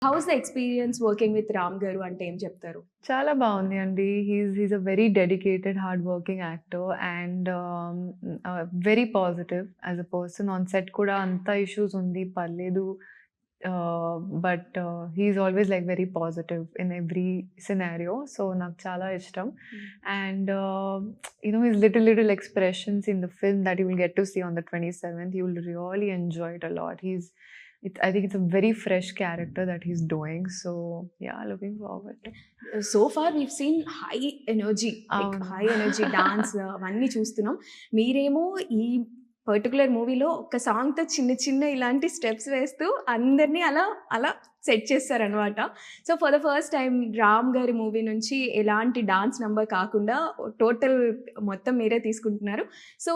House the experience working with Ram garu అంటే ఏం చెప్తారు? చాలా బావుంది అండి. He's a very dedicated, hard working actor and very positive as a person. On set కూడా అంత ఇష్యూస్ ఉంది పర్లేదు. But he's always like very positive in every scenario. So నాకు చాలా ఇష్టం. And his little expressions in the film that you will get to see on the 27th. You will really enjoy it a lot. I think it's a very fresh character that he's doing. So yeah, looking forward. So far we've seen high energy, అవును. High energy dance అవన్నీ చూస్తున్నాం. మీరేమో ఈ particular మూవీలో ఒక సాంగ్‌తో చిన్న చిన్న ఇలాంటి స్టెప్స్ వేస్తూ అందరిని అలా అలా సెట్ చేస్తారనమాట. So for the first time Ram గారి మూవీ నుంచి ఎలాంటి డాన్స్ నంబర్ కాకుండా టోటల్ మొత్తం మీరే తీసుకుంటున్నారు. సో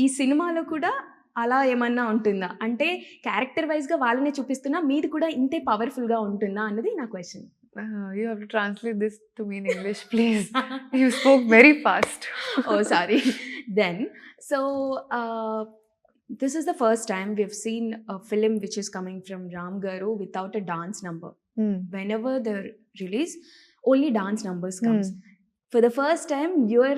ఈ సినిమాలో కూడా అలా ఏమన్నా ఉంటుందా? అంటే క్యారెక్టర్ వైస్‌గా వాళ్ళనే చూపిస్తున్నా మీది కూడా ఇంతే పవర్‌ఫుల్‌గా ఉంటుందా అన్నది నా question. You have to translate this to me in English, please. You spoke very fast. Oh, sorry. Then, so this is the first time we've seen a film which is coming from Ram Garu without a dance number. Whenever the release, only dance numbers comes. For the first time, your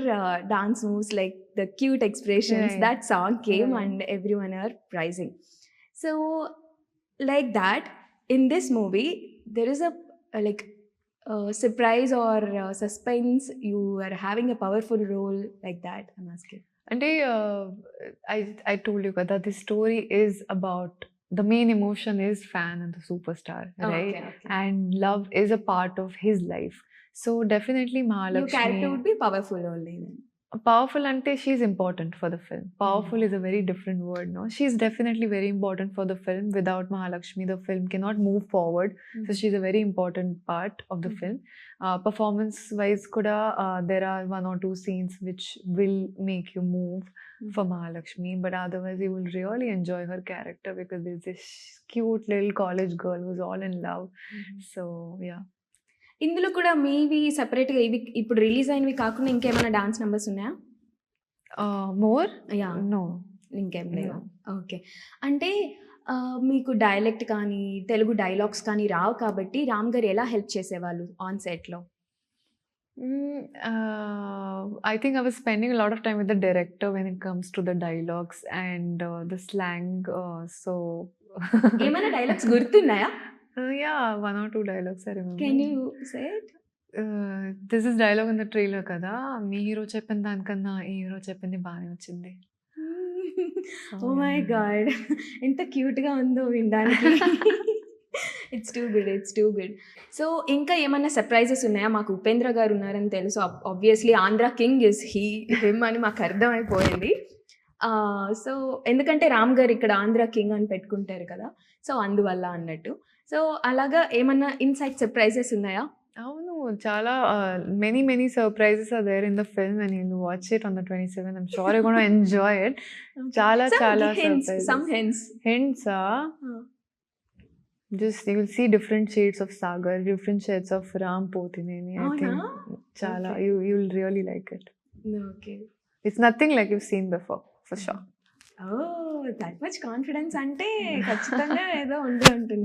dance moves, like the cute expressions, Yeah. that song came Yeah. and everyone are praising. So, like that, in this movie, there is a like surprise or suspense. You are having a powerful role like that. I'm asking. అంటే I told you that the story is about the main emotion is fan and the superstar, right? Okay, okay. And love is a part of his life. So definitely Your Mahalakshmi. character would be powerful only then. Powerful ante she's important for the film. Powerful is a very different word, no? She's definitely very important for the film. Without Mahalakshmi, the film cannot move forward. So she's a very important part of the film. Performance-wise, kuda there are one or two scenes which will make you move for Mahalakshmi, but otherwise you will really enjoy her character because there's this cute little college girl who's all in love. So yeah. ఇందులో కూడా మీవి సెపరేట్‌గా ఇవి ఇప్పుడు release అయినవి కాకుండా ఇంకేమైనా dance numbers ఉన్నాయా? More? యాహ్! No. ఇంకేం లేవా? No. ఓకే. అంటే మీకు డైలెక్ట్ కానీ, తెలుగు డైలాగ్స్ కానీ రావు కాబట్టి రామ్ గారు ఎలా హెల్ప్ చేసేవాళ్ళు ఆన్ సెట్‌లో? I think I was spending a lot of time with the director when it comes to the dialogues and the slang. So ఏమైనా డైలాగ్స్ గుర్తున్నాయా? yeah, one or two dialogues I remember. Can you say it? This is dialogue in the trailer కదా! మీ hero చెప్పిన దానికన్నా ఈ hero చెప్పింది బానే వచ్చింది. Oh my God! ఎంత క్యూట్‌గా ఉందో వినడానికి. It's too good. It's too good. So ఇంకా ఏమన్నా సర్ప్రైజెస్ ఉన్నాయా? మాకు ఉపేంద్ర గారు ఉన్నారని తెలుసు. Obviously Andhra king is him అని మాకు అర్థమైపోయింది. సో ఎందుకంటే రామ్ గారు ఇక్కడ ఆంధ్ర కింగ్ అని పెట్టుకుంటారు కదా! సో అందువల్ల అన్నట్టు. సో అలాగా ఏమన్నా ఇన్‌సైడ్ సర్ప్రైజెస్ ఉన్నాయా? అవును. చాలా many surprises are there in the film and you'll watch it on the 27th. I'm sure you're gonna enjoy it. చాలా surprises. Some hints. Hints just you will see different shades of Sagar, different shades of Ram Pothineni. I think అవునా? చాలా Okay. you'll really like it. Okay. It's nothing like you've seen before, for sure. Oh! That much confidence అంటే ఖచ్చితంగా ఏదో ఉండే ఉంటుంది.